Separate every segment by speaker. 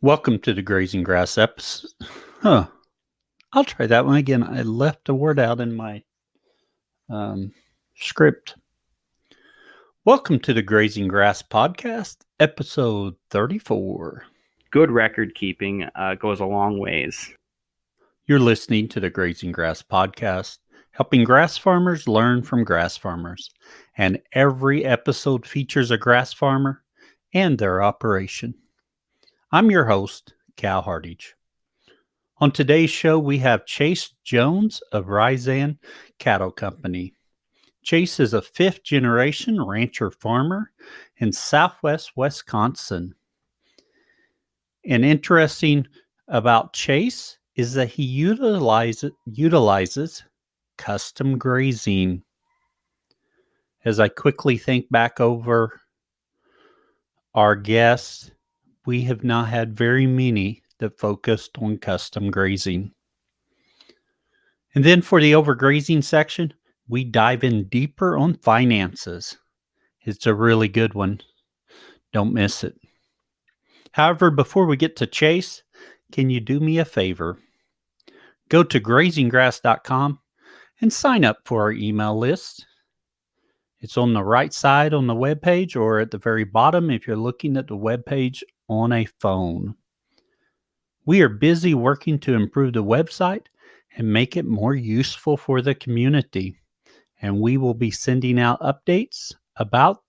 Speaker 1: Welcome to the Grazing Grass episode. I'll try that one again. I left a word out in my script. Welcome to the Grazing Grass Podcast, episode 34.
Speaker 2: Good record keeping goes a long ways.
Speaker 1: You're listening to the Grazing Grass Podcast, helping grass farmers learn from grass farmers. And every episode features a grass farmer and their operation. I'm your host, Cal Hardage. On today's show, we have Chase Jones of Ri-Zan Cattle Company. Chase is a fifth-generation rancher farmer in Southwest Wisconsin. And interesting about Chase is that he utilizes custom grazing. As I quickly think back over our guests, we have not had very many that focused on custom grazing. And then for the overgrazing section, we dive in deeper on finances. It's a really good one. Don't miss it. However, before we get to Chase, can you do me a favor? Go to grazinggrass.com and sign up for our email list. It's on the right side on the webpage or at the very bottom if you're looking at the webpage on a phone. We are busy working to improve the website and make it more useful for the community. And we will be sending out updates about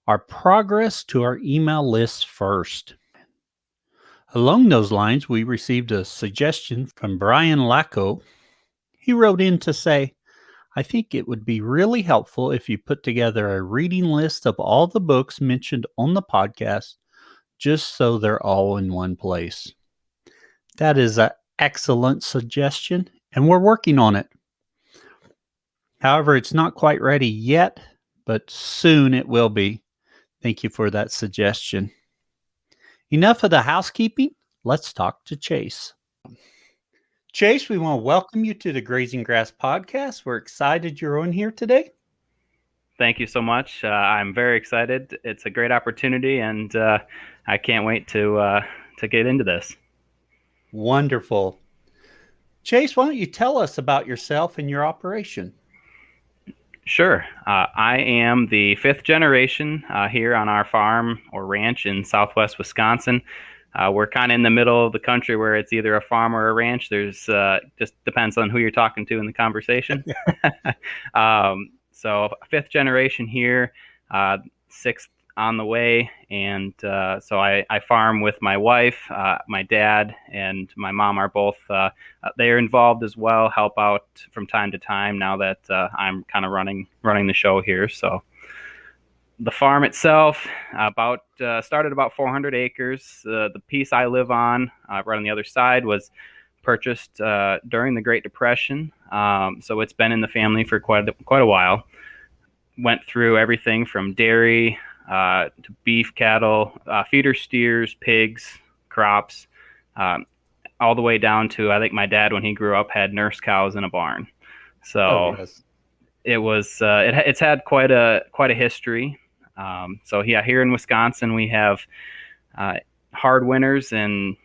Speaker 1: our progress to our email list first. Along those lines, we received a suggestion from Brian Lacko. He wrote in to say, I think it would be really helpful if you put together a reading list of all the books mentioned on the podcast, just so they're all in one place. That is an excellent suggestion, and we're working on it. However, it's not quite ready yet, but soon it will be. Thank you for that suggestion. Enough of the housekeeping. Let's talk to Chase. Chase, we want to welcome you to the Grazing Grass Podcast. We're excited you're on here today.
Speaker 2: Thank you so much. I'm very excited. It's a great opportunity, and I can't wait to get into this.
Speaker 1: Wonderful. Chase, why don't you tell us about yourself and your operation?
Speaker 2: Sure. I am the fifth generation here on our farm or ranch in Southwest Wisconsin. We're kind of in the middle of the country where it's either a farm or a ranch. There's just depends on who you're talking to in the conversation. So fifth generation here, sixth on the way. And so I farm with my wife, my dad, and my mom are both, they're involved as well, help out from time to time now that I'm kind of running the show here. So the farm itself started about 400 acres. The piece I live on, right on the other side, was purchased during the Great Depression. So it's been in the family for quite a while. Went through everything from dairy to beef cattle, feeder steers, pigs, crops, all the way down to, I think my dad, when he grew up, had nurse cows in a barn. So yes. It was it's had quite a history. So yeah, here in Wisconsin we have hard winters and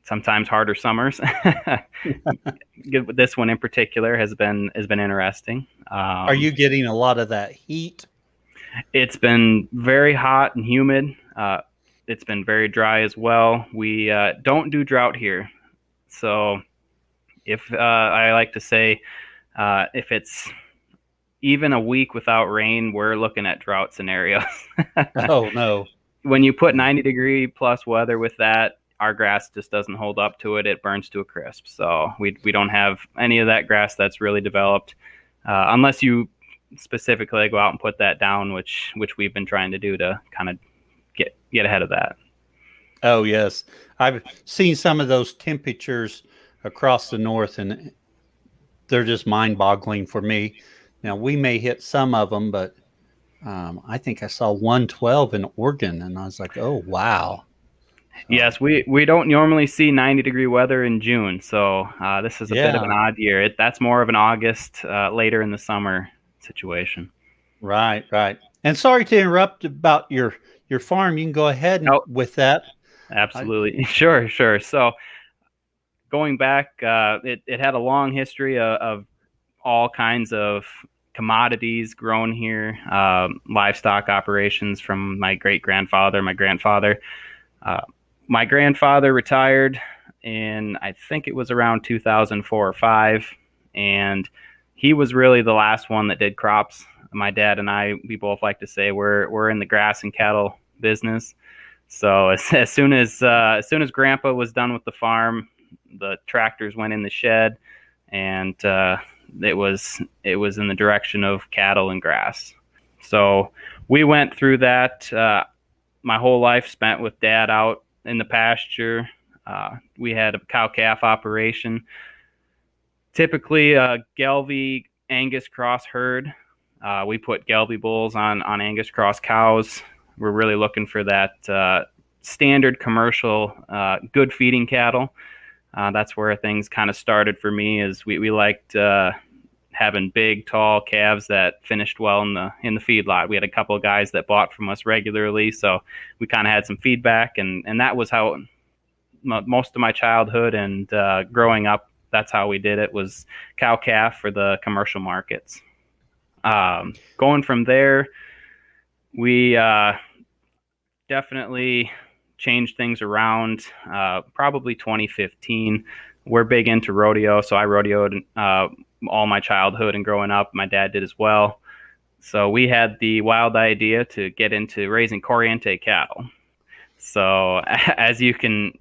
Speaker 2: sometimes harder summers. This one in particular has been interesting.
Speaker 1: Are you getting a lot of that heat?
Speaker 2: It's been very hot and humid. It's been very dry as well. We don't do drought here. So if I like to say, if it's even a week without rain, we're looking at drought scenarios.
Speaker 1: Oh, no.
Speaker 2: When you put 90-degree plus weather with that, our grass just doesn't hold up to it. It burns to a crisp. So we don't have any of that grass that's really developed, unless you specifically go out and put that down, which we've been trying to do to kind of get ahead of that.
Speaker 1: Oh, yes. I've seen some of those temperatures across the north, and they're just mind-boggling for me. Now, we may hit some of them, but I think I saw 112 in Oregon, and I was like, oh, wow.
Speaker 2: Yes, we don't normally see 90-degree weather in June, so this is a bit of an odd year. That's more of an August, later in the summer situation.
Speaker 1: Right. And sorry to interrupt about your farm. You can go ahead with that.
Speaker 2: Absolutely. Sure. So going back, it had a long history of all kinds of commodities grown here, livestock operations from my great-grandfather, my grandfather. Uh, my grandfather retired in, I think it was around 2004 or 5, and he was really the last one that did crops. My dad and I, we both like to say we're in the grass and cattle business. So as soon as Grandpa was done with the farm, the tractors went in the shed, and it was in the direction of cattle and grass. So we went through that. My whole life spent with Dad out in the pasture. We had a cow calf operation, typically a Gelbvieh Angus cross herd. We put Gelbvieh bulls on Angus cross cows. We're really looking for that standard commercial good feeding cattle. That's where things kind of started for me. Is we liked having big, tall calves that finished well in the feedlot. We had a couple of guys that bought from us regularly, so we kind of had some feedback, and that was how most of my childhood and growing up. That's how we did it, was cow calf for the commercial markets. Going from there, we definitely changed things around. Probably 2015. We're big into rodeo, so I rodeoed all my childhood and growing up. My dad did as well. So we had the wild idea to get into raising Corriente cattle. So as you can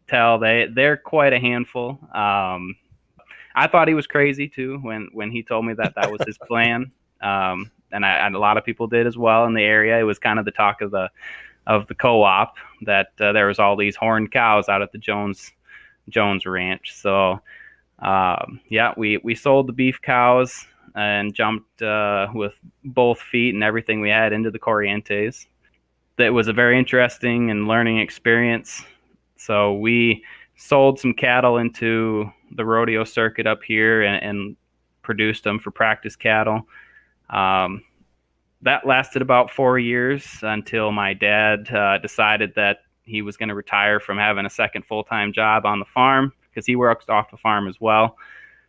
Speaker 2: tell, they're quite a handful. I thought he was crazy too when he told me that was his plan. And a lot of people did as well in the area. It was kind of the talk of the co-op that there was all these horned cows out at the Jones Ranch. So we sold the beef cows and jumped with both feet and everything we had into the Corrientes. That was a very interesting and learning experience. So we sold some cattle into the rodeo circuit up here and produced them for practice cattle. That lasted about 4 years until my dad decided that he was going to retire from having a second full-time job on the farm, because he works off the farm as well.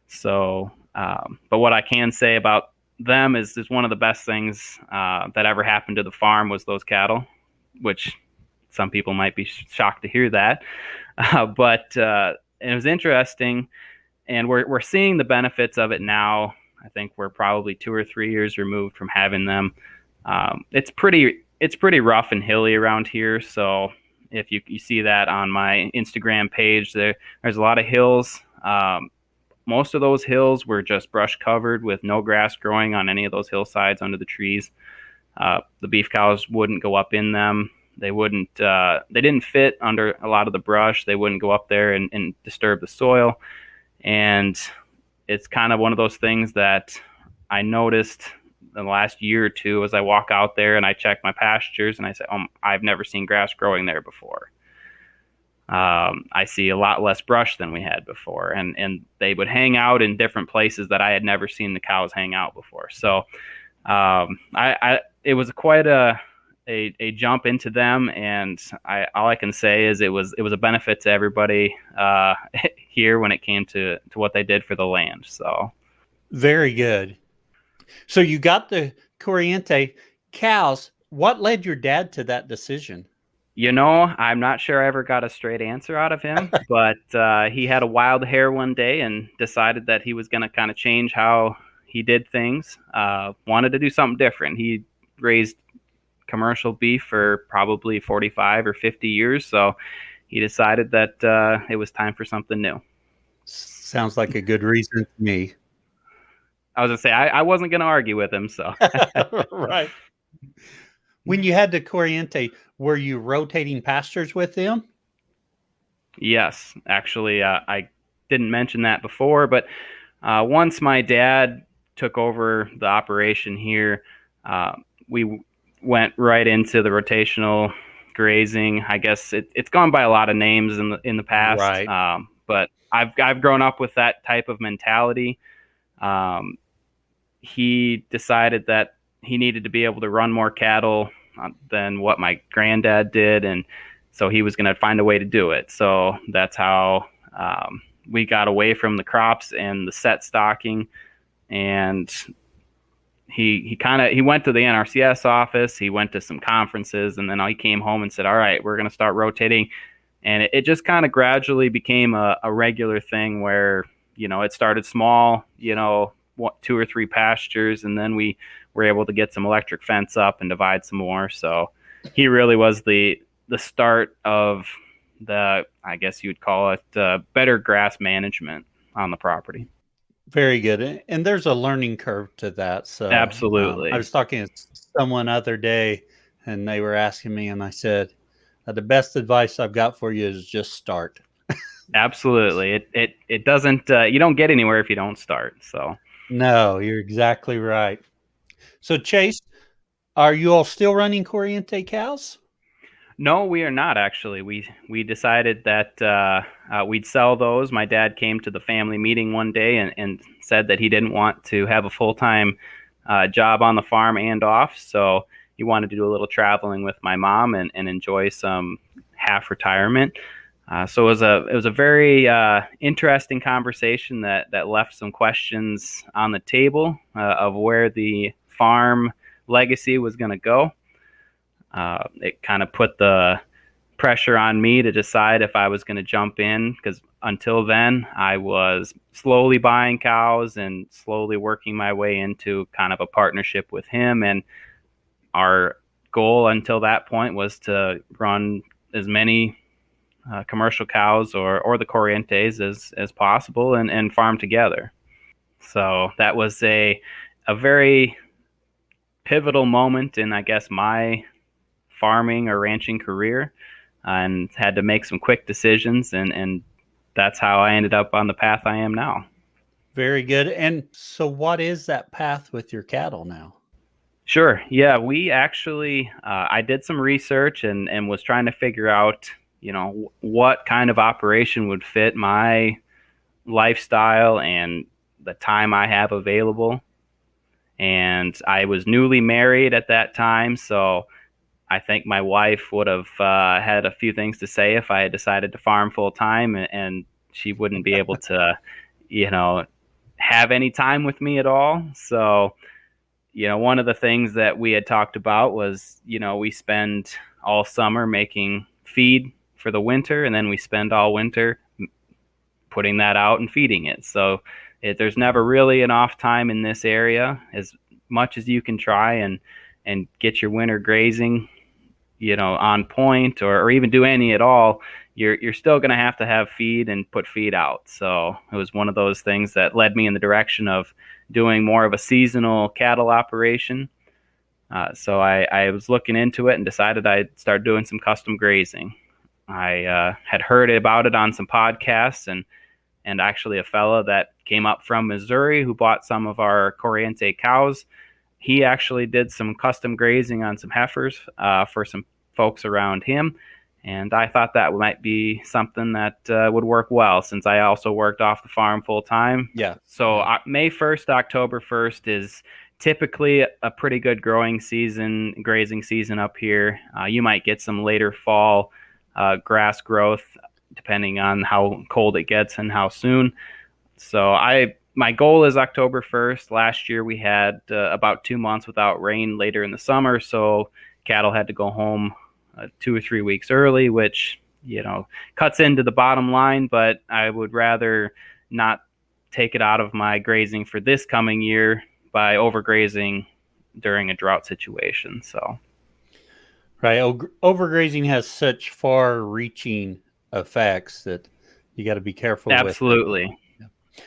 Speaker 2: So, but what I can say about them is one of the best things that ever happened to the farm was those cattle, which some people might be shocked to hear that. But it was interesting, and we're seeing the benefits of it now. I think we're probably 2 or 3 years removed from having them. It's pretty rough and hilly around here, so if you see that on my Instagram page, there's a lot of hills. Most of those hills were just brush covered with no grass growing on any of those hillsides under the trees. The beef cows wouldn't go up in them. They didn't fit under a lot of the brush. They wouldn't go up there and disturb the soil. And it's kind of one of those things that I noticed in the last year or two as I walk out there and I check my pastures and I say, I've never seen grass growing there before. I see a lot less brush than we had before, and they would hang out in different places that I had never seen the cows hang out before. So it was quite a jump into them, and all I can say is it was a benefit to everybody here when it came to what they did for the land. So
Speaker 1: very good. So you got the Corriente cows. What led your dad to that decision?
Speaker 2: I'm not sure I ever got a straight answer out of him, but he had a wild hair one day and decided that he was going to kind of change how he did things. Wanted to do something different. He raised commercial beef for probably 45 or 50 years, so he decided that it was time for something new.
Speaker 1: Sounds like a good reason to me.
Speaker 2: I was going to say, I wasn't going to argue with him, so.
Speaker 1: Right. When you had the Corriente, were you rotating pastures with them?
Speaker 2: Yes, actually, I didn't mention that before, but once my dad took over the operation here, we went right into the rotational grazing. I guess it's gone by a lot of names in the past,
Speaker 1: right.
Speaker 2: But I've grown up with that type of mentality. He decided that he needed to be able to run more cattle than what my granddad did, and So he was going to find a way to do it. So that's how we got away from the crops and the set stocking. And he went to the NRCS office, he went to some conferences, and then he came home and said, all right, we're going to start rotating. And it just kind of gradually became a regular thing where, it started small, 2 or 3 pastures, and then we were able to get some electric fence up and divide some more. So he really was the start of the, I guess you would call it, better grass management on the property.
Speaker 1: Very good. And there's a learning curve to that. So
Speaker 2: absolutely.
Speaker 1: I was talking to someone other day, and they were asking me, and I said, the best advice I've got for you is just start.
Speaker 2: Absolutely. It doesn't, you don't get anywhere if you don't start. So
Speaker 1: no, you're exactly right. So Chase, are you all still running Corriente cows?
Speaker 2: No, we are not, actually. We decided that we'd sell those. My dad came to the family meeting one day and said that he didn't want to have a full-time job on the farm and off. So he wanted to do a little traveling with my mom and enjoy some half retirement. So it was a very interesting conversation that left some questions on the table of where the farm legacy was going to go. It kind of put the pressure on me to decide if I was going to jump in, because until then I was slowly buying cows and slowly working my way into kind of a partnership with him. And our goal until that point was to run as many commercial cows or the Corrientes as possible and farm together. So that was a very pivotal moment in, I guess, my farming or ranching career, and had to make some quick decisions, and that's how I ended up on the path I am now.
Speaker 1: Very good. And so what is that path with your cattle now?
Speaker 2: Sure. Yeah, we actually, I did some research and was trying to figure out, what kind of operation would fit my lifestyle and the time I have available. And I was newly married at that time, so I think my wife would have had a few things to say if I had decided to farm full time, and she wouldn't be able to, have any time with me at all. So, one of the things that we had talked about was, we spend all summer making feed for the winter, and then we spend all winter putting that out and feeding it. So there's never really an off time in this area. As much as you can try and get your winter grazing, on point, or even do any at all, you're still going to have feed and put feed out. So it was one of those things that led me in the direction of doing more of a seasonal cattle operation. So I was looking into it and decided I'd start doing some custom grazing. I had heard about it on some podcasts, and actually a fella that came up from Missouri who bought some of our Corriente cows, he actually did some custom grazing on some heifers for some folks around him. And I thought that might be something that would work well, since I also worked off the farm full time.
Speaker 1: Yeah.
Speaker 2: So May 1st, October 1st is typically a pretty good grazing season up here. You might get some later fall grass growth depending on how cold it gets and how soon. So my goal is October 1st. Last year we had about 2 months without rain later in the summer, so cattle had to go home 2 or 3 weeks early, which, cuts into the bottom line, but I would rather not take it out of my grazing for this coming year by overgrazing during a drought situation. So,
Speaker 1: right. Overgrazing has such far-reaching effects that you got to be careful with.
Speaker 2: Absolutely.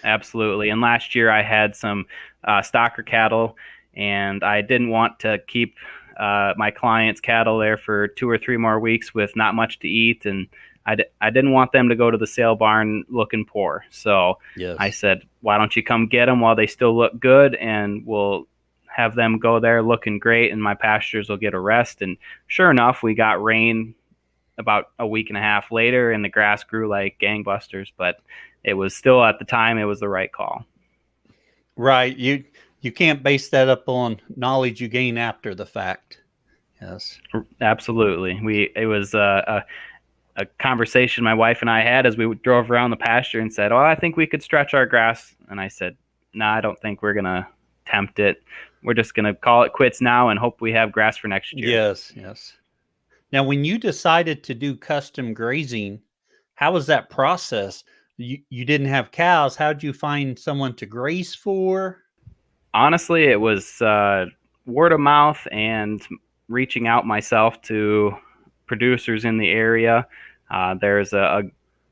Speaker 2: Absolutely. And last year I had some stocker cattle, and I didn't want to keep my clients' cattle there for 2 or 3 more weeks with not much to eat, and I didn't want them to go to the sale barn looking poor. So yes. I said, why don't you come get them while they still look good, and we'll have them go there looking great, and my pastures will get a rest. And sure enough, we got rain about a week and a half later, and the grass grew like gangbusters, but it was still, at the time, it was the right call.
Speaker 1: Right. You can't base that up on knowledge you gain after the fact. Yes.
Speaker 2: Absolutely. It was a conversation my wife and I had as we drove around the pasture and said, "Oh, I think we could stretch our grass." And I said, "No, I don't think we're gonna tempt it. We're just gonna call it quits now and hope we have grass for next year."
Speaker 1: Yes, yes. Now, when you decided to do custom grazing, how was that process? You didn't have cows. How'd you find someone to graze for?
Speaker 2: Honestly, it was word of mouth and reaching out myself to producers in the area. There's a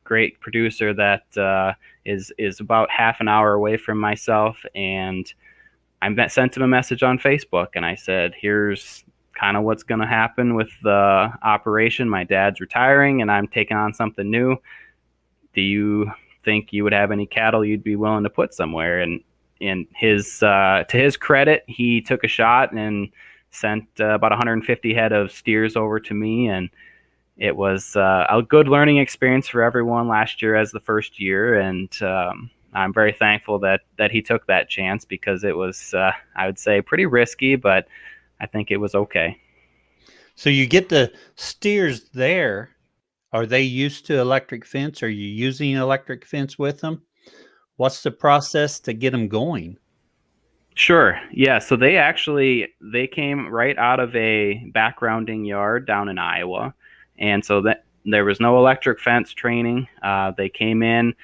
Speaker 2: great producer that is about half an hour away from myself, and I sent him a message on Facebook, and I said, "Here's kind of what's going to happen with the operation. My dad's retiring, and I'm taking on something new. Do you think you would have any cattle you'd be willing to put somewhere?" And his to his credit, he took a shot and sent about 150 head of steers over to me, and it was a good learning experience for everyone last year as the first year, and I'm very thankful that he took that chance, because it was I would say pretty risky, but I think it was okay.
Speaker 1: So you get the steers there. Are they used to electric fence? Are you using electric fence with them? What's the process to get them going?
Speaker 2: Sure. Yeah. So they came right out of a backgrounding yard down in Iowa, and so that there was no electric fence training. They came in.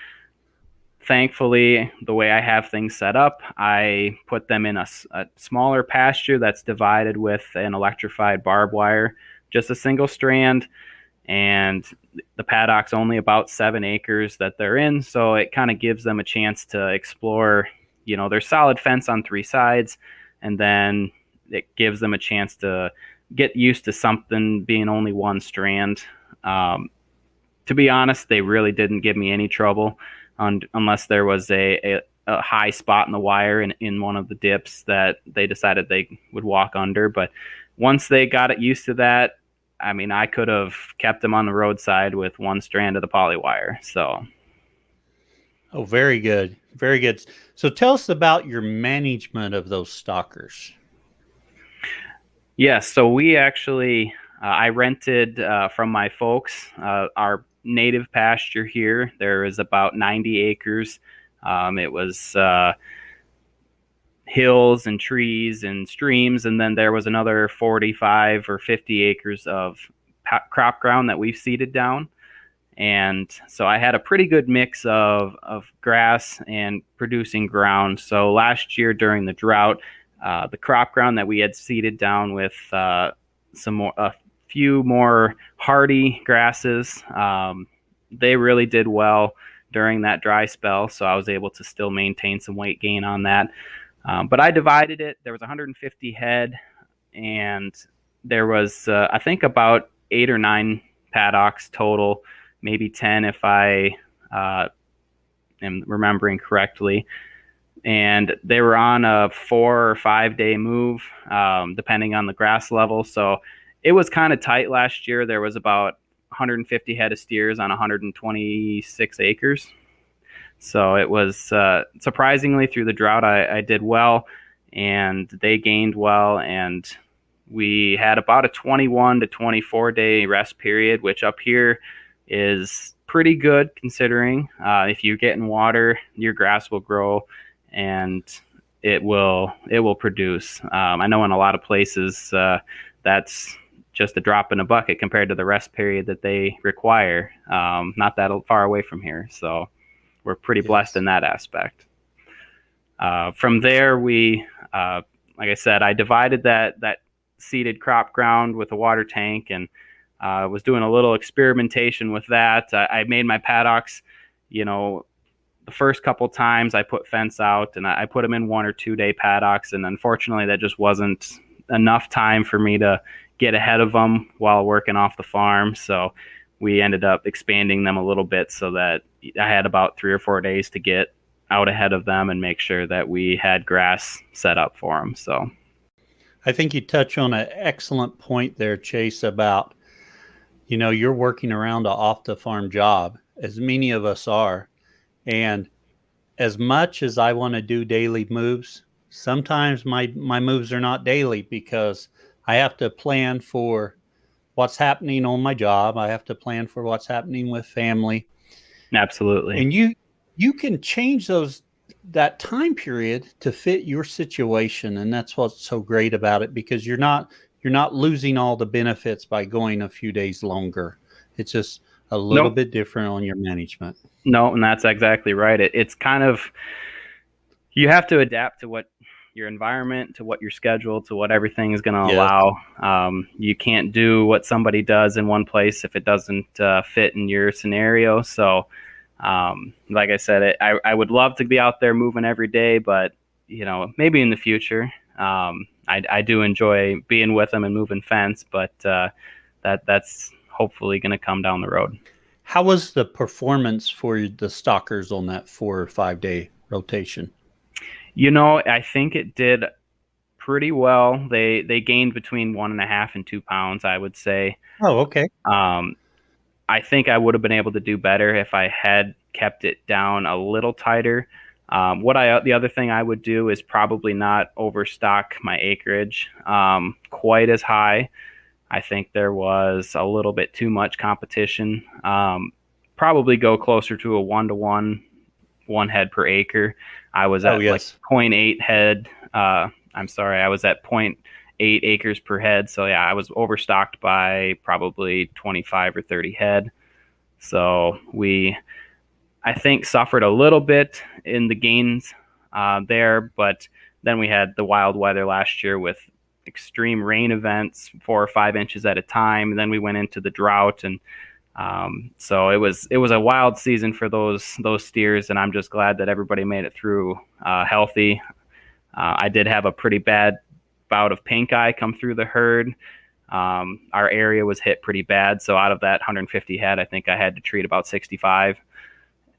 Speaker 2: Thankfully, the way I have things set up, I put them in a smaller pasture that's divided with an electrified barbed wire, just a single strand, and the paddock's only about 7 acres that they're in, so it kind of gives them a chance to explore. There's solid fence on 3 sides, and then it gives them a chance to get used to something being only one strand. To be honest, they really didn't give me any trouble unless there was a high spot in the wire in one of the dips that they decided they would walk under. But once they got it used to that, I mean, I could have kept them on the roadside with one strand of the poly wire. So.
Speaker 1: Oh, very good. Very good. So tell us about your management of those stockers.
Speaker 2: Yes. So we actually, I rented from my folks our native pasture here. There is about 90 acres. It was hills and trees and streams, and then there was another 45 or 50 acres of crop ground that we've seeded down. And so I had a pretty good mix of grass and producing ground. So last year during the drought, the crop ground that we had seeded down with a few more hardy grasses, they really did well during that dry spell. So I was able to still maintain some weight gain on that. But I divided it. There was 150 head, and there was, I think, about 8 or 9 paddocks total. Maybe 10 if I am remembering correctly. And they were on a 4 or 5 day move, depending on the grass level. So it was kind of tight last year. There was about 150 head of steers on 126 acres. So it was surprisingly, through the drought, I did well, and they gained well. And we had about a 21 to 24 day rest period, which up here is pretty good considering. If you get in water, your grass will grow and it will produce. I know in a lot of places that's just a drop in a bucket compared to the rest period that they require. Not that far away from here, so we're pretty blessed in that aspect. From there, we, like I said, I divided that seeded crop ground with a water tank, and was doing a little experimentation with that. I made my paddocks, the first couple times I put fence out, and I put them in 1 or 2 day paddocks. And unfortunately, that just wasn't enough time for me to get ahead of them while working off the farm. So we ended up expanding them a little bit so that I had about 3 or 4 days to get out ahead of them and make sure that we had grass set up for them. So
Speaker 1: I think you touch on an excellent point there, Chase, about you're working around an off-the-farm job, as many of us are. And as much as I want to do daily moves, sometimes my moves are not daily because I have to plan for what's happening on my job. I have to plan for what's happening with family.
Speaker 2: Absolutely.
Speaker 1: And you can change that time period to fit your situation, and that's what's so great about it, because you're not losing all the benefits by going a few days longer. It's just a little
Speaker 2: Nope.
Speaker 1: bit different on your management.
Speaker 2: No, and that's exactly right. It's kind of, you have to adapt to what your environment, to what your schedule, to what everything is going to
Speaker 1: Yes.
Speaker 2: allow. You can't do what somebody does in one place if it doesn't fit in your scenario. So, like I said, I would love to be out there moving every day, but maybe in the future. I do enjoy being with them and moving fence, but that's hopefully going to come down the road.
Speaker 1: How was the performance for the stalkers on that 4 or 5 day rotation?
Speaker 2: I think it did pretty well. They gained between 1.5 and 2 pounds, I would say.
Speaker 1: Oh, okay.
Speaker 2: I think I would have been able to do better if I had kept it down a little tighter. The other thing I would do is probably not overstock my acreage quite as high. I think there was a little bit too much competition. Probably go closer to a 1-to-1, 1 head per acre. I was at like 0.8 head. I was at 0.8 acres per head. So yeah, I was overstocked by probably 25 or 30 head. So I think, suffered a little bit in the gains there, but then we had the wild weather last year with extreme rain events, 4 or 5 inches at a time. And then we went into the drought, and so it was a wild season for those steers, and I'm just glad that everybody made it through healthy. I did have a pretty bad bout of pink eye come through the herd. Our area was hit pretty bad, so out of that 150 head, I think I had to treat about 65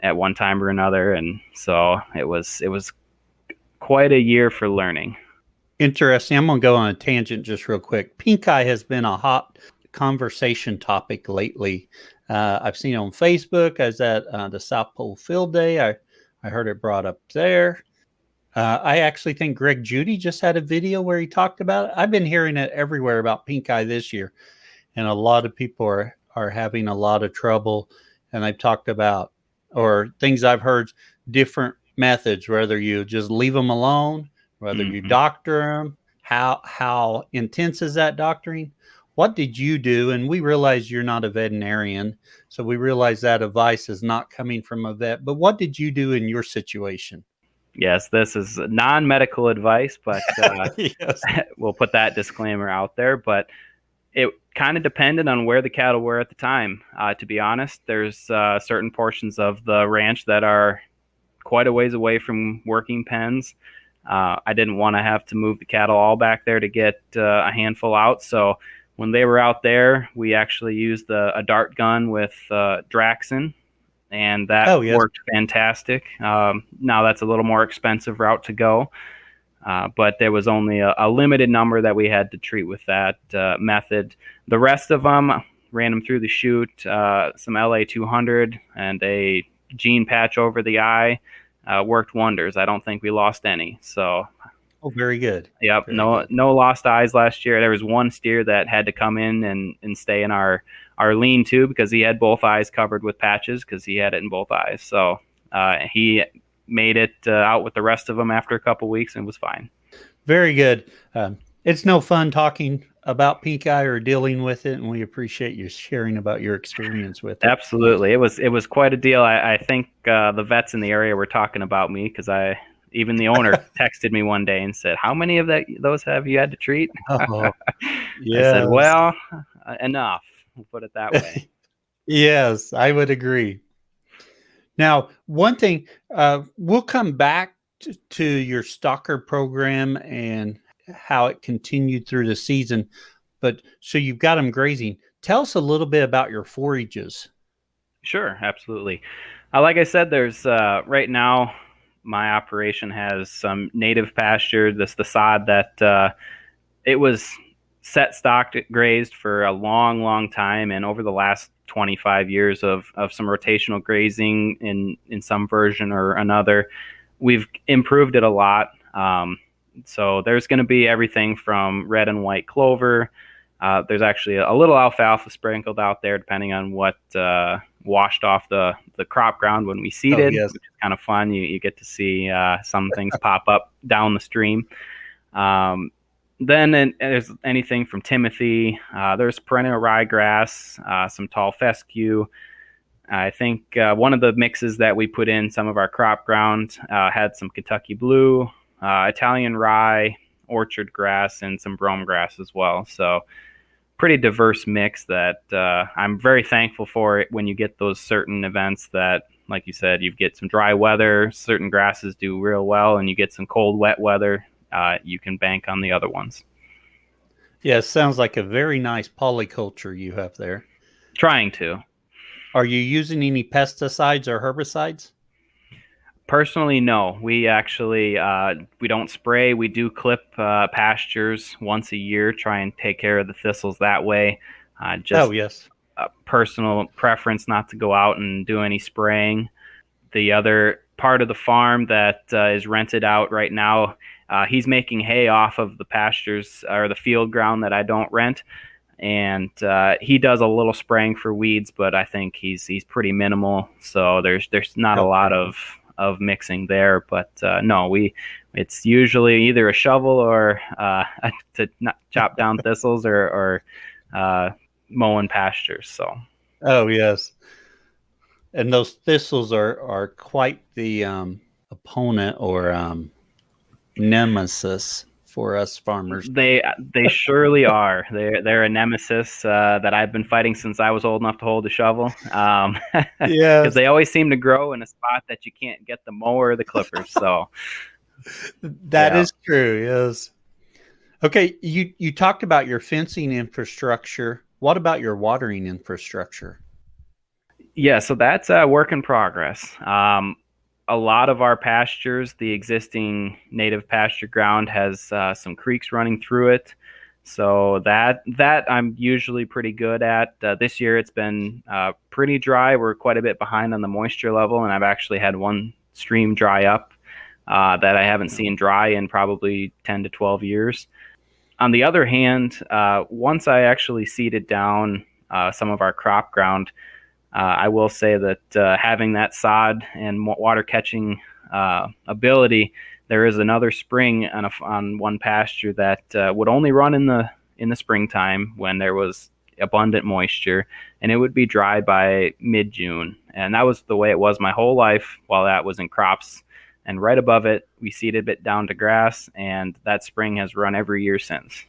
Speaker 2: at one time or another, and so it was quite a year for learning.
Speaker 1: Interesting. I'm going to go on a tangent just real quick. Pink eye has been a hot conversation topic lately. I've seen it on Facebook. I was at the South Pole Field Day. I heard it brought up there. I actually think Greg Judy just had a video where he talked about it. I've been hearing it everywhere about pink eye this year, and a lot of people are having a lot of trouble. And I've talked about, or things I've heard, different methods, whether you just leave them alone, whether you doctor them, how intense is that doctoring? What did you do? And we realize you're not a veterinarian, so we realize that advice is not coming from a vet. But what did you do in your situation?
Speaker 2: Yes, this is non-medical advice, but
Speaker 1: Yes.
Speaker 2: We'll put that disclaimer out there. But it kind of depended on where the cattle were at the time. To be honest, there's certain portions of the ranch that are quite a ways away from working pens. I didn't want to have to move the cattle all back there to get a handful out. So when they were out there, we actually used a dart gun with Draxon, and that worked fantastic. Now that's a little more expensive route to go, but there was only a limited number that we had to treat with that method. The rest of them, ran them through the chute, some LA200 and a gene patch over the eye, worked wonders. I don't think we lost any. So,
Speaker 1: very good.
Speaker 2: Yep,
Speaker 1: very
Speaker 2: no
Speaker 1: good.
Speaker 2: No lost eyes last year. There was one steer that had to come in and stay in our lean-to because he had both eyes covered with patches because he had it in both eyes. So he made it out with the rest of them after a couple weeks and was fine.
Speaker 1: Very good. It's no fun talking about pink eye or dealing with it, and we appreciate you sharing about your experience with it.
Speaker 2: Absolutely. It was quite a deal. I think the vets in the area were talking about me because even the owner texted me one day and said, "How many of those have you had to treat?"
Speaker 1: Oh,
Speaker 2: yes. I said, "Well, enough." We'll put it that way.
Speaker 1: Yes, I would agree. Now, one thing, we'll come back to your stalker program and how it continued through the season. But so you've got them grazing. Tell us a little bit about your forages.
Speaker 2: Sure, absolutely. Like I said, there's right now, my operation has some native pasture. This the sod that it was set stocked, grazed for a long, long time, and over the last 25 years of some rotational grazing in some version or another, we've improved it a lot. So there's going to be everything from red and white clover, There's actually a little alfalfa sprinkled out there, depending on what washed off the crop ground when we seeded,
Speaker 1: yes.
Speaker 2: which is kind of fun. You get to see some things pop up down the stream. Then there's anything from Timothy. There's perennial ryegrass, some tall fescue. I think one of the mixes that we put in some of our crop ground had some Kentucky blue, Italian rye, orchard grass, and some brome grass as well. So pretty diverse mix that I'm very thankful for it when you get those certain events that, like you said, you get some dry weather, certain grasses do real well, and you get some cold, wet weather, you can bank on the other ones.
Speaker 1: Yeah, it sounds like a very nice polyculture you have there.
Speaker 2: Trying to.
Speaker 1: Are you using any pesticides or herbicides?
Speaker 2: Personally, no. We actually we don't spray. We do clip pastures once a year, try and take care of the thistles that way. Just
Speaker 1: yes.
Speaker 2: A personal preference not to go out and do any spraying. The other part of the farm that is rented out right now, he's making hay off of the pastures or the field ground that I don't rent. And he does a little spraying for weeds, but I think he's pretty minimal. So there's not a lot of mixing there. But no, it's usually either a shovel or to not chop down thistles or mowing pastures. So.
Speaker 1: Oh yes. And those thistles are quite the opponent or nemesis for us farmers.
Speaker 2: They surely are. They're a nemesis that I've been fighting since I was old enough to hold a shovel. Because they always seem to grow in a spot that you can't get the mower or the clippers. So
Speaker 1: that is true. Yes. Okay, you talked about your fencing infrastructure. What about your watering infrastructure?
Speaker 2: Yeah, so that's a work in progress. A lot of our pastures, the existing native pasture ground has some creeks running through it. So that I'm usually pretty good at. This year it's been pretty dry. We're quite a bit behind on the moisture level, and I've actually had one stream dry up that I haven't seen dry in probably 10 to 12 years. On the other hand, once I actually seeded down some of our crop ground, I will say that having that sod and water catching ability, there is another spring on one pasture that would only run in the springtime when there was abundant moisture, and it would be dry by mid-June. And that was the way it was my whole life while that was in crops. And right above it, we seeded it down to grass, and that spring has run every year since,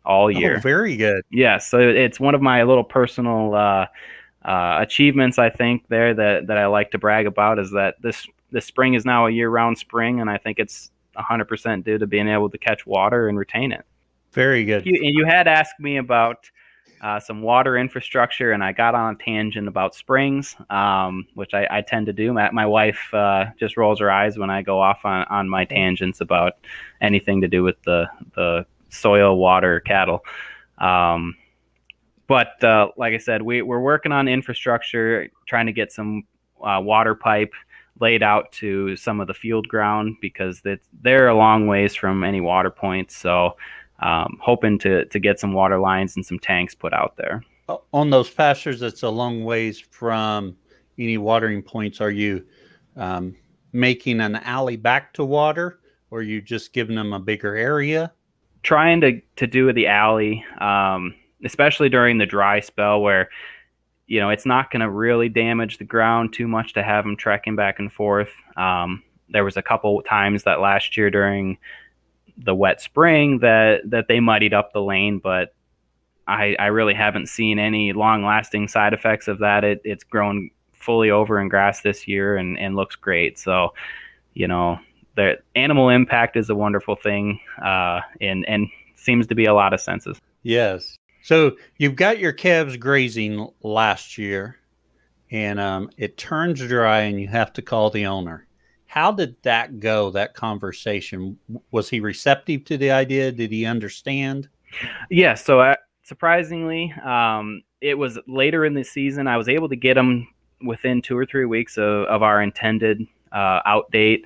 Speaker 2: all year.
Speaker 1: Oh, very good.
Speaker 2: Yeah, so it's one of my little personal achievements, I think, there that I like to brag about, is that this spring is now a year-round spring, and I think it's 100% due to being able to catch water and retain it.
Speaker 1: Very good.
Speaker 2: You had asked me about some water infrastructure, and I got on a tangent about springs, which I tend to do. My wife just rolls her eyes when I go off on my tangents about anything to do with the soil, water, cattle. But like I said, we're working on infrastructure, trying to get some water pipe laid out to some of the field ground, because they're a long ways from any water points. So hoping to get some water lines and some tanks put out there.
Speaker 1: On those pastures, it's a long ways from any watering points. Are you making an alley back to water, or are you just giving them a bigger area?
Speaker 2: Trying to do the alley, especially during the dry spell where, it's not going to really damage the ground too much to have them trekking back and forth. There was a couple times that last year during the wet spring that they muddied up the lane, but I really haven't seen any long-lasting side effects of that. It's grown fully over in grass this year and looks great. So, the animal impact is a wonderful thing, and seems to be a lot of senses.
Speaker 1: Yes. So you've got your calves grazing last year, and it turns dry, and you have to call the owner. How did that go, that conversation? Was he receptive to the idea? Did he understand?
Speaker 2: Yeah, so surprisingly, it was later in the season. I was able to get him within 2 or 3 weeks of our intended out date.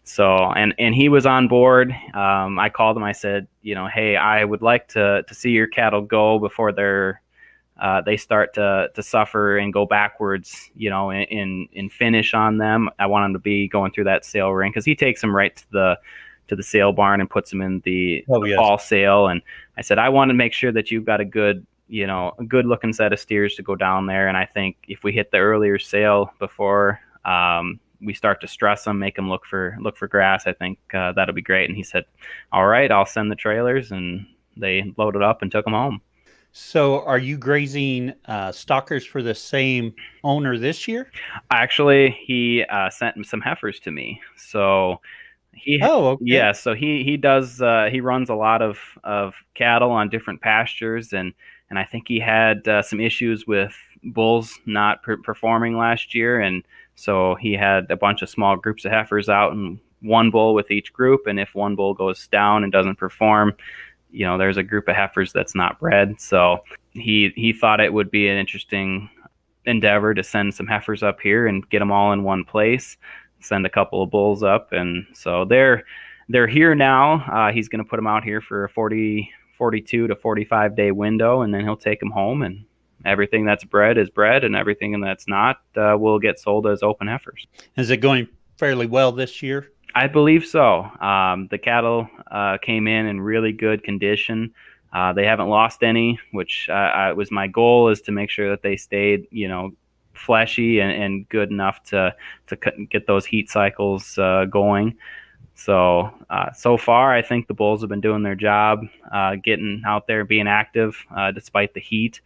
Speaker 2: So, and he was on board. I called him. I said, hey, I would like to see your cattle go before they start to suffer and go backwards, in finish on them. I want them to be going through that sale ring, because he takes them right to the sale barn and puts them in the
Speaker 1: Yes.
Speaker 2: fall sale. And I said, I want to make sure that you've got a good looking set of steers to go down there. And I think if we hit the earlier sale before we start to stress them, make them look for grass, I think that'll be great. And he said, all right, I'll send the trailers. And they loaded up and took them home.
Speaker 1: So are you grazing stockers for the same owner this year?
Speaker 2: Actually, he sent some heifers to me. So
Speaker 1: Okay.
Speaker 2: yeah, so he does he runs a lot of cattle on different pastures, and I think he had some issues with bulls not performing last year, and so he had a bunch of small groups of heifers out, and one bull with each group. And if one bull goes down and doesn't perform, there's a group of heifers that's not bred. So he thought it would be an interesting endeavor to send some heifers up here and get them all in one place, send a couple of bulls up. And so they're here now. He's going to put them out here for a 42 to 45 day window, and then he'll take them home, and everything that's bred is bred, and everything that's not will get sold as open heifers.
Speaker 1: Is it going fairly well this year?
Speaker 2: I believe so. The cattle came in really good condition. They haven't lost any, which was my goal, is to make sure that they stayed, fleshy and good enough to get those heat cycles going. So far, I think the bulls have been doing their job, getting out there, being active despite the heat.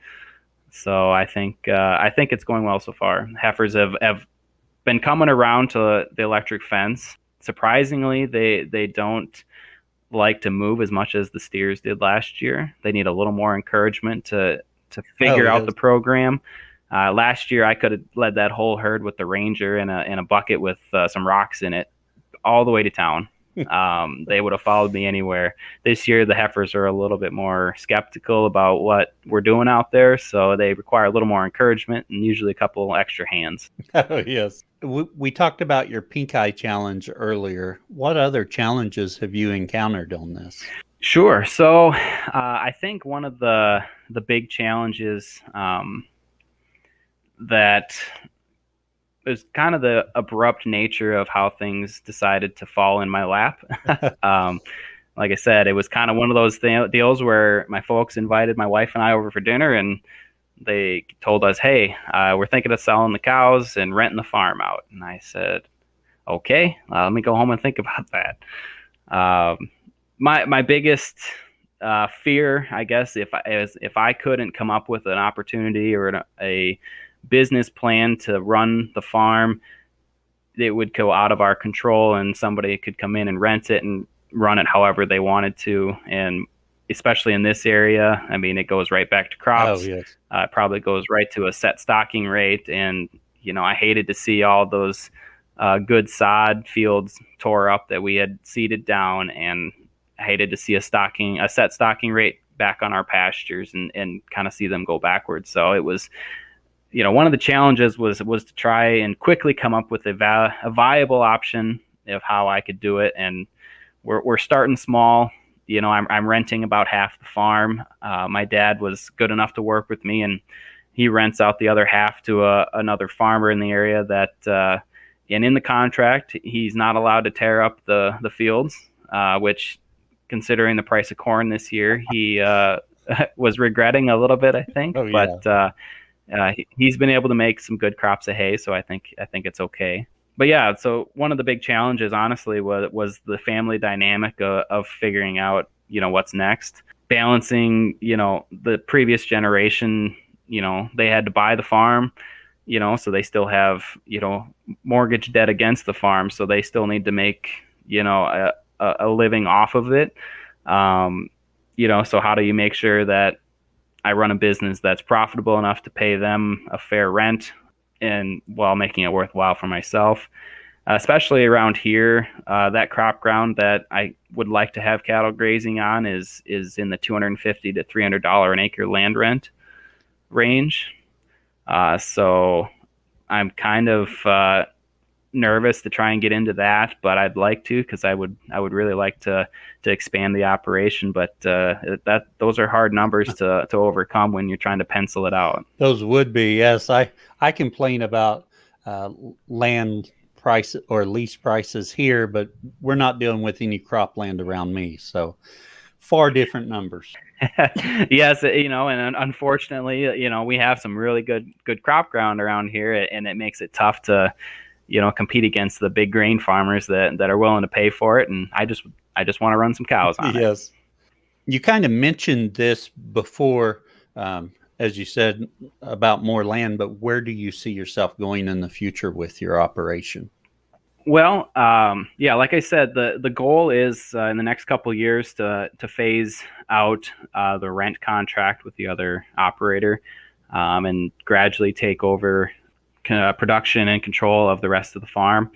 Speaker 2: So I think it's going well so far. Heifers have been coming around to the electric fence. Surprisingly, they don't like to move as much as the steers did last year. They need a little more encouragement to figure out the program. Last year, I could have led that whole herd with the Ranger in a bucket with some rocks in it all the way to town. They would have followed me anywhere. This year, the heifers are a little bit more skeptical about what we're doing out there, so they require a little more encouragement and usually a couple extra hands.
Speaker 1: Oh, yes. We talked about your pink eye challenge earlier. What other challenges have you encountered on this?
Speaker 2: Sure. So I think one of the big challenges that is kind of the abrupt nature of how things decided to fall in my lap. Like I said, it was kind of one of those deals where my folks invited my wife and I over for dinner, and they told us, hey, we're thinking of selling the cows and renting the farm out. And I said, okay, let me go home and think about that. My biggest fear, I guess, if I couldn't come up with an opportunity or a business plan to run the farm, it would go out of our control, and somebody could come in and rent it and run it however they wanted to. And especially in this area, I mean, it goes right back to crops.
Speaker 1: Oh, yes.
Speaker 2: It probably goes right to a set stocking rate. And, I hated to see all those good sod fields tore up that we had seeded down, and I hated to see a set stocking rate back on our pastures and kind of see them go backwards. So it was, one of the challenges was to try and quickly come up with a viable option of how I could do it. And we're starting small. I'm renting about half the farm. My dad was good enough to work with me, and he rents out the other half to another farmer in the area that, and in the contract, he's not allowed to tear up the fields, which, considering the price of corn this year, he was regretting a little bit, I think.
Speaker 1: Oh, yeah.
Speaker 2: But he's been able to make some good crops of hay, so I think it's okay. But yeah, so one of the big challenges, honestly, was the family dynamic of figuring out, what's next. Balancing, the previous generation, they had to buy the farm, so they still have, mortgage debt against the farm, so they still need to make, a living off of it. So how do you make sure that I run a business that's profitable enough to pay them a fair rent, and while making it worthwhile for myself, especially around here. That crop ground that I would like to have cattle grazing on is in the $250 to $300 an acre land rent range. So I'm kind of nervous to try and get into that, but I'd like to, because I would really like to expand the operation. But those are hard numbers to overcome when you're trying to pencil it out.
Speaker 1: Those would be, yes. I complain about land price or lease prices here, but we're not dealing with any cropland around me, so far different numbers.
Speaker 2: Yes, and unfortunately, we have some really good crop ground around here, and it makes it tough to compete against the big grain farmers that are willing to pay for it. And I just want to run some cows on it.
Speaker 1: Yes. You kind of mentioned this before, as you said, about more land, but where do you see yourself going in the future with your operation?
Speaker 2: Well, yeah, like I said, the goal is in the next couple of years to phase out the rent contract with the other operator, and gradually take over production and control of the rest of the farm.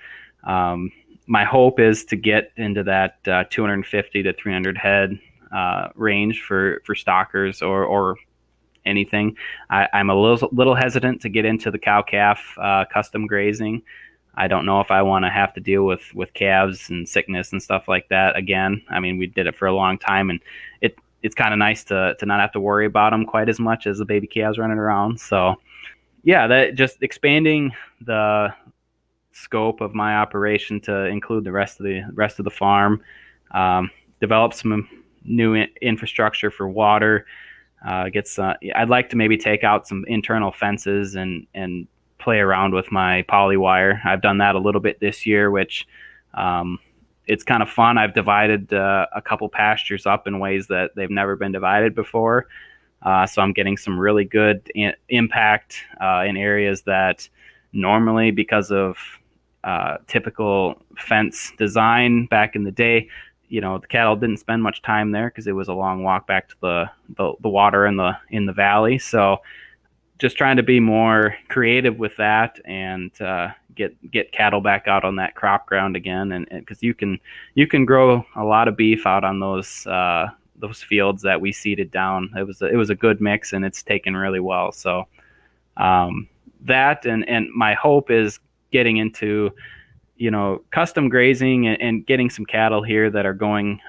Speaker 2: My hope is to get into that 250 to 300 head range for stockers or anything. I'm a little hesitant to get into the cow-calf custom grazing. I don't know if I want to have to deal with calves and sickness and stuff like that again. I mean, we did it for a long time, and it's kind of nice to not have to worry about them quite as much as the baby calves running around. So yeah, that just expanding the scope of my operation to include the rest of the farm, develop some new infrastructure for water. I'd like to maybe take out some internal fences and play around with my poly wire. I've done that a little bit this year, which it's kind of fun. I've divided a couple pastures up in ways that they've never been divided before. So I'm getting some really good impact in areas that normally, because of typical fence design back in the day, the cattle didn't spend much time there because it was a long walk back to the water in the valley. So just trying to be more creative with that and get cattle back out on that crop ground again, and because you can grow a lot of beef out on those fields that we seeded down. It was a good mix, and it's taken really well. So that and my hope is getting into custom grazing and getting some cattle here that are going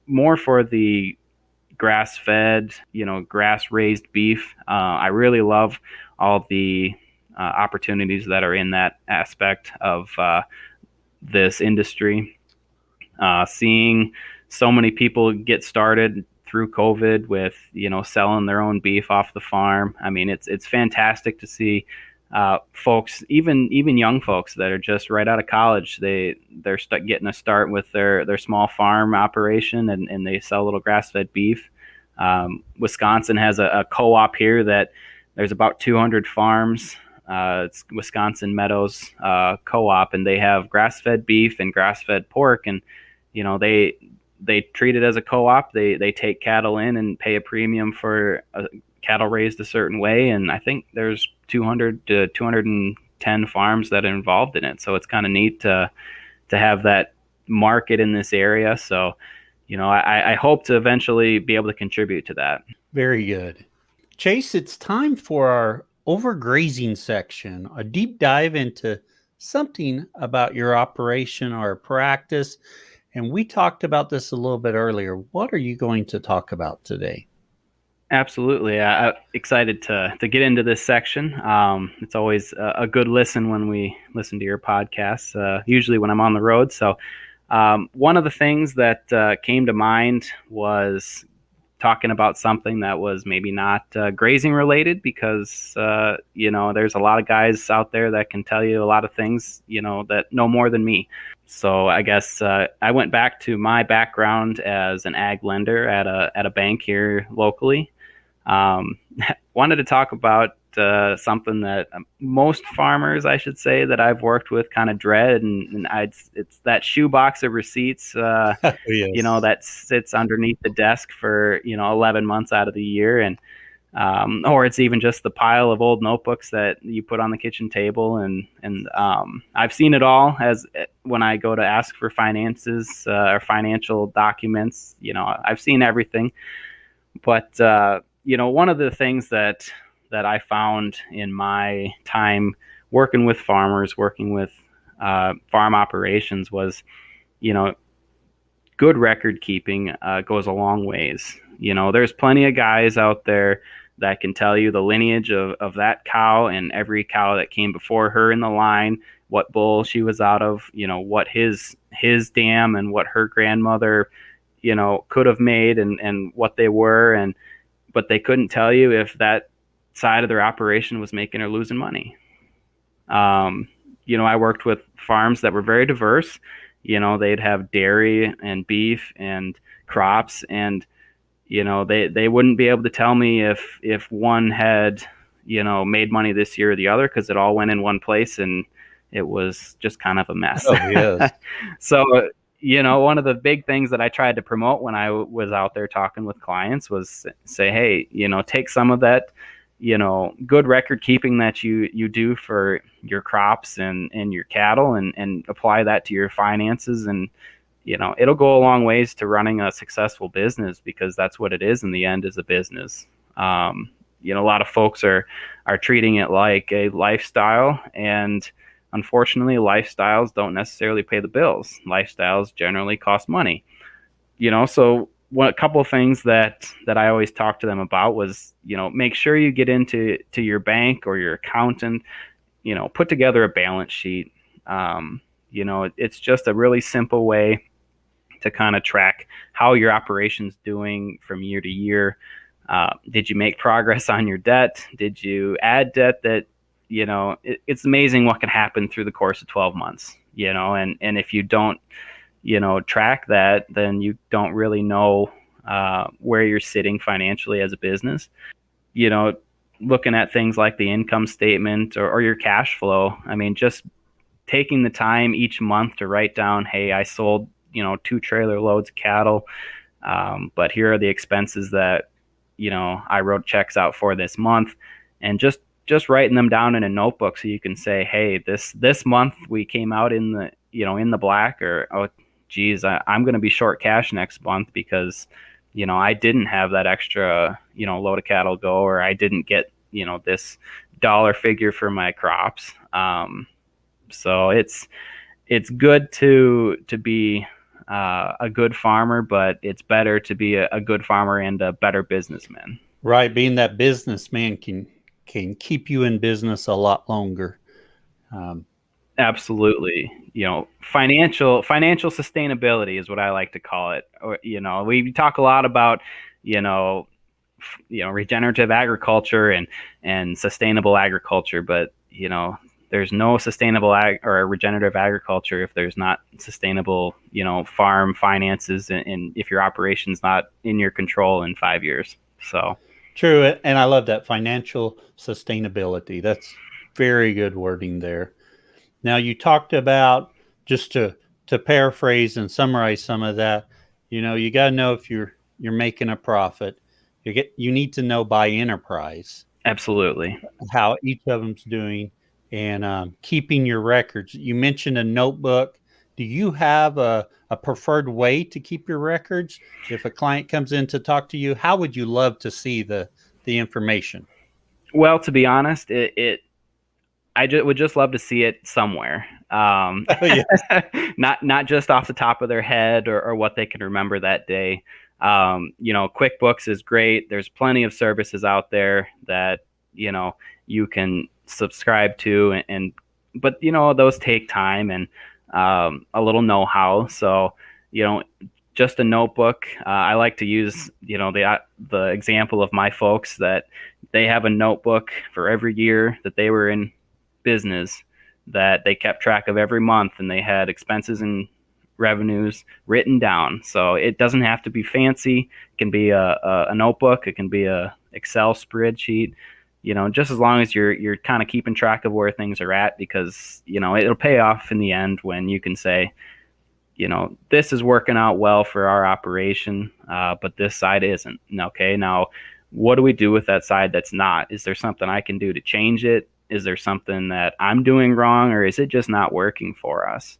Speaker 2: more for the grass-fed, grass-raised beef. I really love all the opportunities that are in that aspect of this industry. Seeing so many people get started through COVID with selling their own beef off the farm. I mean, it's fantastic to see folks, even young folks that are just right out of college. They're getting a start with their small farm operation, and they sell a little grass-fed beef. Wisconsin has a co-op here that there's about 200 farms. It's Wisconsin Meadows Co-op, and they have grass-fed beef and grass-fed pork, and they treat it as a co-op. They take cattle in and pay a premium for cattle raised a certain way, and I think there's 200 to 210 farms that are involved in it. So it's kind of neat to have that market in this area. So I hope to eventually be able to contribute to that.
Speaker 1: Very good. Chase, it's time for our overgrazing section, a deep dive into something about your operation or practice. And we talked about this a little bit earlier. What are you going to talk about today?
Speaker 2: Absolutely. I'm excited to get into this section. It's always a good listen when we listen to your podcasts, usually when I'm on the road. So one of the things that came to mind was talking about something that was maybe not grazing related, because there's a lot of guys out there that can tell you a lot of things that know more than me. So I guess I went back to my background as an ag lender at a bank here locally. Wanted to talk about something that most farmers, I should say, that I've worked with kind of dread, and it's that shoebox of receipts, yes. That sits underneath the desk for 11 months out of the year, and or it's even just the pile of old notebooks that you put on the kitchen table, and I've seen it all as when I go to ask for finances or financial documents. I've seen everything, but one of the things that I found in my time working with farmers, working with farm operations was, good record keeping goes a long ways. There's plenty of guys out there that can tell you the lineage of that cow and every cow that came before her in the line, what bull she was out of, what his dam and what her grandmother, could have made and what they were. But they couldn't tell you if that side of their operation was making or losing money. I worked with farms that were very diverse. They'd have dairy and beef and crops, and they wouldn't be able to tell me if one had made money this year or the other, because it all went in one place and it was just kind of a mess.
Speaker 1: Oh, yes.
Speaker 2: So one of the big things that I tried to promote when I was out there talking with clients was say, hey, take some of that good record keeping that you do for your crops and your cattle and apply that to your finances, and it'll go a long ways to running a successful business, because that's what it is in the end, is a business. A lot of folks are treating it like a lifestyle, and unfortunately lifestyles don't necessarily pay the bills. Lifestyles generally cost money. So a couple of things that I always talk to them about was, make sure you get into your bank or your accountant, put together a balance sheet. It's just a really simple way to kind of track how your operation's doing from year to year. Did you make progress on your debt? Did you add debt that, it's amazing what can happen through the course of 12 months, and if you don't, track that, then you don't really know where you're sitting financially as a business. Looking at things like the income statement or your cash flow. I mean, just taking the time each month to write down, hey, I sold, 2 trailer loads of cattle, but here are the expenses that, I wrote checks out for this month, and just writing them down in a notebook so you can say, hey, this month we came out in the, in the black, or, oh, geez, I'm going to be short cash next month because, I didn't have that extra, load of cattle go, or I didn't get, this dollar figure for my crops. So it's good to be a good farmer, but it's better to be a good farmer and a better businessman.
Speaker 1: Right. Being that businessman can keep you in business a lot longer.
Speaker 2: Absolutely. Financial sustainability is what I like to call it. Or, we talk a lot about, regenerative agriculture and sustainable agriculture, but, there's no sustainable or regenerative agriculture if there's not sustainable, farm finances, and if your operation's not in your control in 5 years. So
Speaker 1: true. And I love that, financial sustainability. That's very good wording there. Now, you talked about, just to paraphrase and summarize some of that, you got to know if you're making a profit. You need to know by enterprise.
Speaker 2: Absolutely.
Speaker 1: How each of them's doing, and keeping your records. You mentioned a notebook. Do you have a preferred way to keep your records? If a client comes in to talk to you, how would you love to see the information?
Speaker 2: Well, to be honest, I would just love to see it somewhere. Not just off the top of their head or what they can remember that day. QuickBooks is great. There's plenty of services out there that, you can subscribe to, but those take time and a little know-how. So, just a notebook. I like to use, the example of my folks that they have a notebook for every year that they were in business, that they kept track of every month, and they had expenses and revenues written down. So it doesn't have to be fancy. It can be a notebook. It can be a Excel spreadsheet, just as long as you're kind of keeping track of where things are at, because, it'll pay off in the end when you can say, this is working out well for our operation, but this side isn't. Okay, now what do we do with that side that's not? Is there something I can do to change it? Is there something that I'm doing wrong, or is it just not working for us?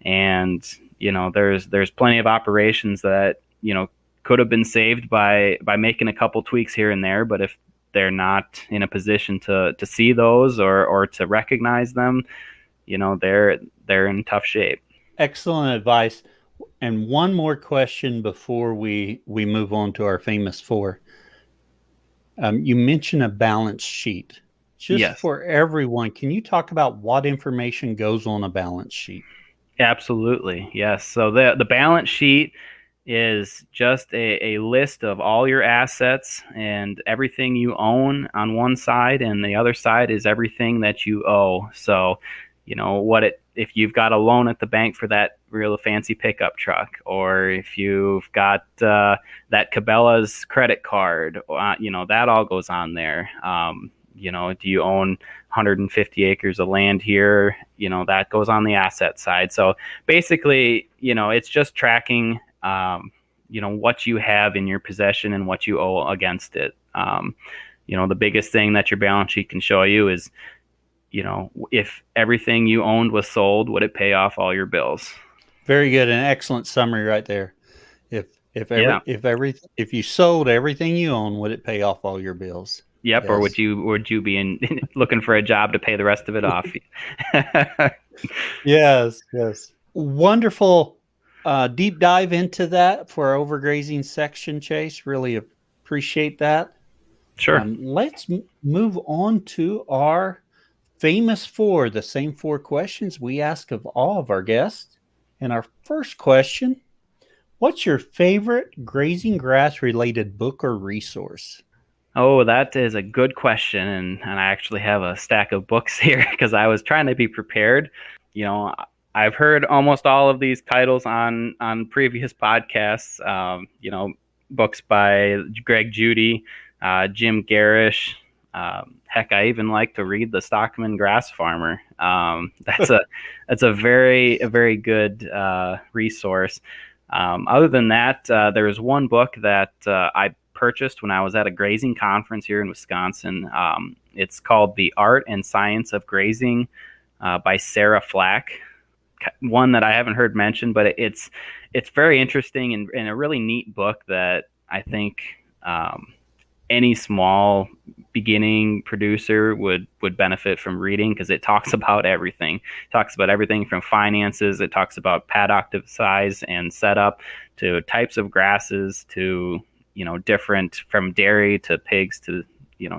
Speaker 2: And, there's plenty of operations that, could have been saved by making a couple tweaks here and there. But if they're not in a position to see those or to recognize them, they're in tough shape.
Speaker 1: Excellent advice. And one more question before we move on to our famous four. You mentioned a balance sheet. Just
Speaker 2: Yes.
Speaker 1: for everyone, can you talk about what information goes on a balance sheet?
Speaker 2: Absolutely. Yes. So the balance sheet is just a list of all your assets and everything you own on one side, and the other side is everything that you owe. So, if you've got a loan at the bank for that real fancy pickup truck, or if you've got that Cabela's credit card, that all goes on there. Do you own 150 acres of land here? That goes on the asset side. So basically, it's just tracking, what you have in your possession and what you owe against it. The biggest thing that your balance sheet can show you is, if everything you owned was sold, would it pay off all your bills?
Speaker 1: Very good. An excellent summary right there. If you sold everything you own, would it pay off all your bills?
Speaker 2: Yep.
Speaker 1: Yes.
Speaker 2: Or would you be looking for a job to pay the rest of it off?
Speaker 1: Yes. Wonderful deep dive into that for our overgrazing section, Chase. Really appreciate that.
Speaker 2: Sure.
Speaker 1: Let's move on to our famous four, the same four questions we ask of all of our guests. And our first question, what's your favorite grazing grass related book or resource?
Speaker 2: Oh, that is a good question. And I actually have a stack of books here because I was trying to be prepared. I've heard almost all of these titles on previous podcasts, books by Greg Judy, Jim Garish. Heck, I even like to read The Stockman Grass Farmer. That's a very good resource. Other than that, there's one book that I purchased when I was at a grazing conference here in Wisconsin. It's called The Art and Science of Grazing by Sarah Flack. One that I haven't heard mentioned, but it's very interesting and a really neat book that I think any small beginning producer would benefit from reading, because it talks about everything. It talks about everything from finances. It talks about paddock size and setup to types of grasses to, different from dairy to pigs to,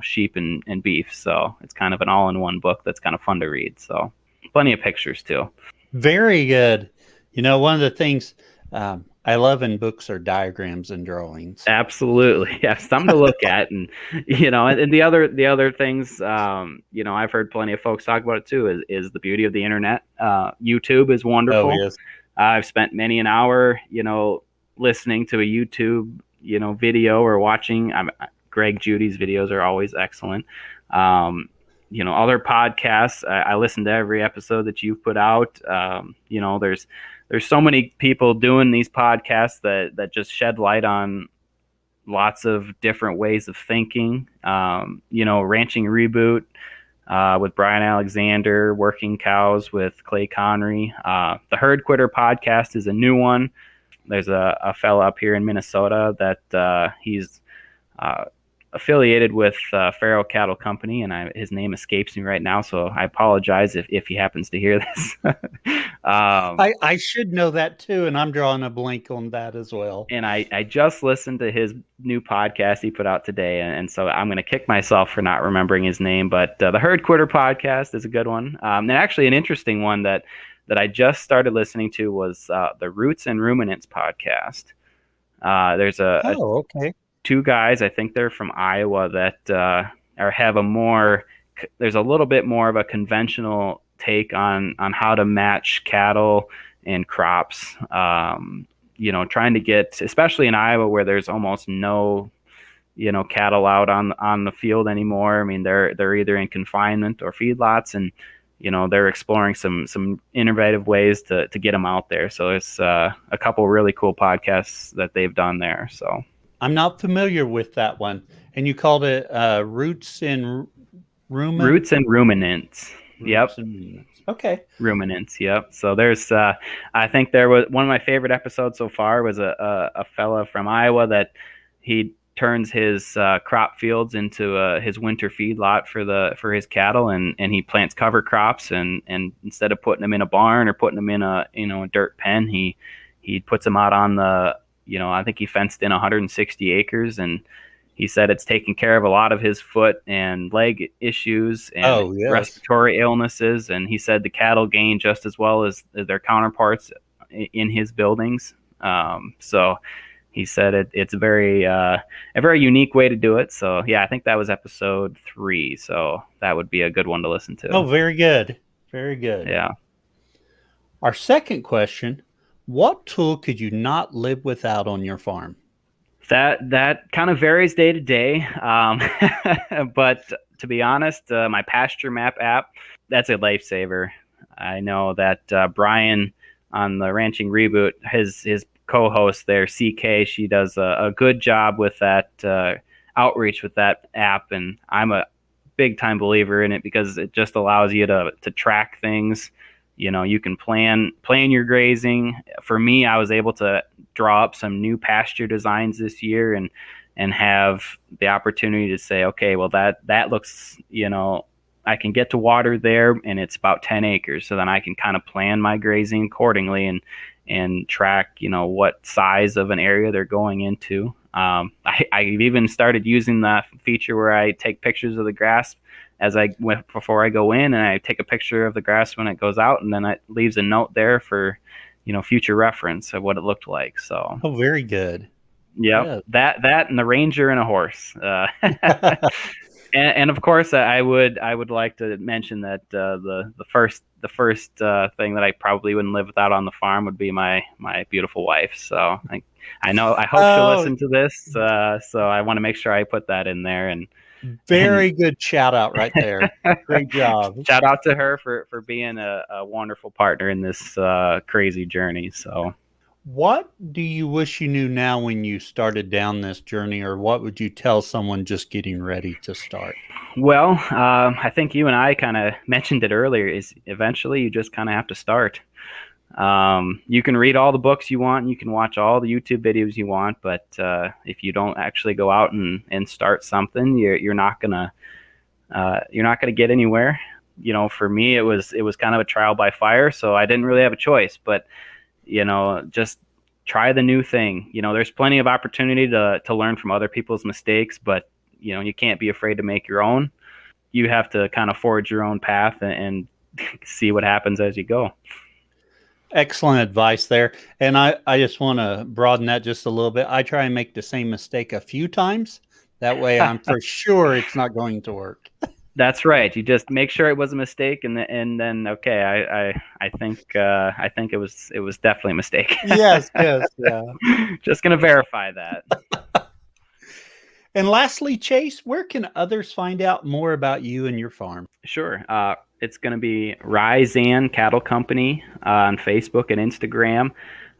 Speaker 2: sheep and beef. So it's kind of an all-in-one book that's kind of fun to read. So plenty of pictures too.
Speaker 1: Very good. One of the things I love in books are diagrams and drawings.
Speaker 2: Absolutely. Yeah. Something to look at. And, and the other things, I've heard plenty of folks talk about it too, is the beauty of the internet. YouTube is wonderful.
Speaker 1: Oh, yes.
Speaker 2: I've spent many an hour, listening to a YouTube, video or watching. Greg Judy's videos are always excellent. Other podcasts, I listen to every episode that you've put out. There's so many people doing these podcasts that just shed light on lots of different ways of thinking. Ranching Reboot with Brian Alexander, Working Cows with Clay Connery. The Herd Quitter podcast is a new one. There's a fella up here in Minnesota that he's affiliated with Farrow Cattle Company, and his name escapes me right now, so I apologize if he happens to hear this.
Speaker 1: I should know that too, and I'm drawing a blank on that as well.
Speaker 2: And I just listened to his new podcast he put out today, and so I'm going to kick myself for not remembering his name, but the Herd Quitter podcast is a good one. And actually an interesting one that I just started listening to was the Roots and Ruminants podcast. There's
Speaker 1: okay.
Speaker 2: two guys, I think they're from Iowa, that have there's a little bit more of a conventional take on how to match cattle and crops. Trying to get, especially in Iowa where there's almost no, cattle out on the field anymore. I mean, they're either in confinement or feedlots, and they're exploring some innovative ways to get them out there. So there's a couple really cool podcasts that they've done there. So
Speaker 1: I'm not familiar with that one. And you called it Roots and Ruminants?
Speaker 2: Roots and Ruminants. Yep.
Speaker 1: Okay.
Speaker 2: Ruminants. Yep. So there's, I think there was one of my favorite episodes so far was a fella from Iowa that he turns his crop fields into his winter feed lot for his cattle, and he plants cover crops, and instead of putting them in a barn or putting them in a a dirt pen, he puts them out on the I think he fenced in 160 acres, and he said it's taken care of a lot of his foot and leg issues and respiratory illnesses, and he said the cattle gain just as well as their counterparts in his buildings. So he said it's a very unique way to do it. So yeah, I think that was episode 3. So that would be a good one to listen to.
Speaker 1: Oh, very good. Very good.
Speaker 2: Yeah.
Speaker 1: Our second question, what tool could you not live without on your farm?
Speaker 2: That kind of varies day to day. But to be honest, my pasture map app, that's a lifesaver. I know that Brian on the Ranching Reboot, his co-host there, CK, she does a good job with that outreach with that app, and I'm a big time believer in it because it just allows you to track things. You can plan your grazing. For me, I was able to draw up some new pasture designs this year and have the opportunity to say, okay, well that looks, I can get to water there, and it's about 10 acres. So then I can kind of plan my grazing accordingly and track, what size of an area they're going into. I've even started using the feature where I take pictures of the grass before I go in, and I take a picture of the grass when it goes out, and then it leaves a note there for, future reference of what it looked like. So,
Speaker 1: oh, very good.
Speaker 2: Yeah, that and the Ranger and a horse. And of course, I would like to mention that the first thing that I probably wouldn't live without on the farm would be my beautiful wife. So I hope she'll listen to this. So I want to make sure I put that in there. And
Speaker 1: very good shout out right there. Great job.
Speaker 2: Shout out to her for being a wonderful partner in this crazy journey. So.
Speaker 1: What do you wish you knew now when you started down this journey, or what would you tell someone just getting ready to start?
Speaker 2: Well, I think you and I kind of mentioned it earlier, is eventually you just kind of have to start. You can read all the books you want, and you can watch all the YouTube videos you want, but if you don't actually go out and start something, you're not gonna get anywhere. For me, it was kind of a trial by fire, so I didn't really have a choice, but just try the new thing. There's plenty of opportunity to learn from other people's mistakes, but you can't be afraid to make your own. You have to kind of forge your own path and see what happens as you go.
Speaker 1: Excellent advice there. And I just want to broaden that just a little bit. I try and make the same mistake a few times. That way I'm for sure it's not going to work.
Speaker 2: That's right. You just make sure it was a mistake, and then okay, I think it was definitely a mistake.
Speaker 1: Yes, yeah.
Speaker 2: Just gonna verify that.
Speaker 1: And lastly, Chase, where can others find out more about you and your farm?
Speaker 2: Sure. It's going to be Ri-Zan Cattle Company on Facebook and Instagram.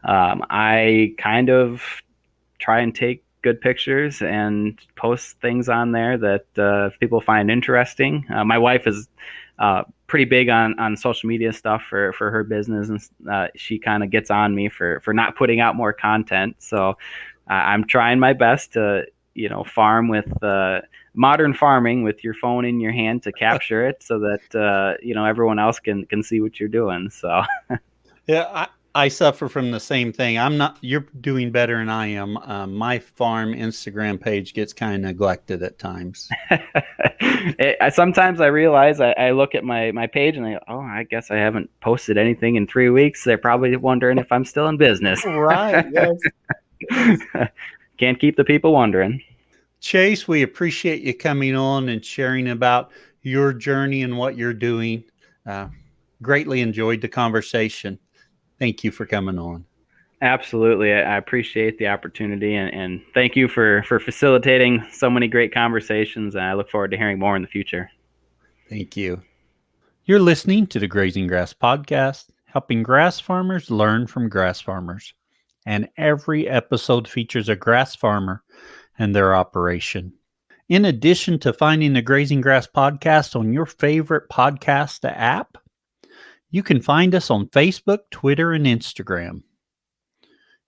Speaker 2: I kind of try and take good pictures and post things on there that people find interesting. My wife is pretty big on social media stuff for her business, and she kind of gets on me for not putting out more content. So I'm trying my best to farm with modern farming with your phone in your hand to capture it so that everyone else can see what you're doing. So
Speaker 1: yeah, I suffer from the same thing. You're doing better than I am. My farm Instagram page gets kind of neglected at times.
Speaker 2: Sometimes I realize I look at my page and I guess I haven't posted anything in 3 weeks. They're probably wondering if I'm still in business.
Speaker 1: Right. Yes.
Speaker 2: Can't keep the people wondering.
Speaker 1: Chase, we appreciate you coming on and sharing about your journey and what you're doing. Greatly enjoyed the conversation. Thank you for coming on.
Speaker 2: Absolutely. I appreciate the opportunity, and thank you for facilitating so many great conversations. And I look forward to hearing more in the future.
Speaker 1: Thank you. You're listening to the Grazing Grass Podcast, helping grass farmers learn from grass farmers. And every episode features a grass farmer and their operation. In addition to finding the Grazing Grass Podcast on your favorite podcast app, you can find us on Facebook, Twitter, and Instagram.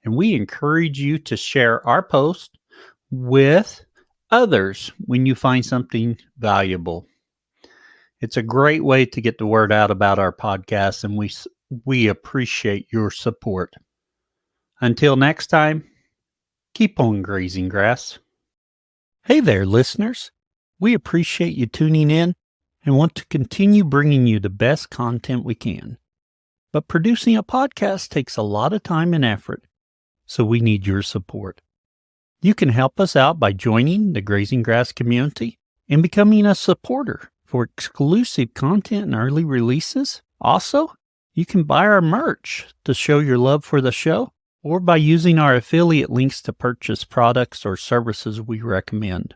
Speaker 1: And we encourage you to share our post with others when you find something valuable. It's a great way to get the word out about our podcast, and we appreciate your support. Until next time, keep on grazing grass. Hey there, listeners. We appreciate you tuning in and want to continue bringing you the best content we can. But producing a podcast takes a lot of time and effort, so we need your support. You can help us out by joining the Grazing Grass community and becoming a supporter for exclusive content and early releases. Also, you can buy our merch to show your love for the show, or by using our affiliate links to purchase products or services we recommend.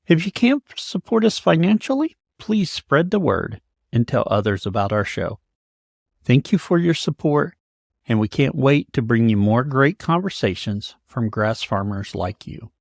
Speaker 1: If you can't support us financially, please spread the word and tell others about our show. Thank you for your support, and we can't wait to bring you more great conversations from grass farmers like you.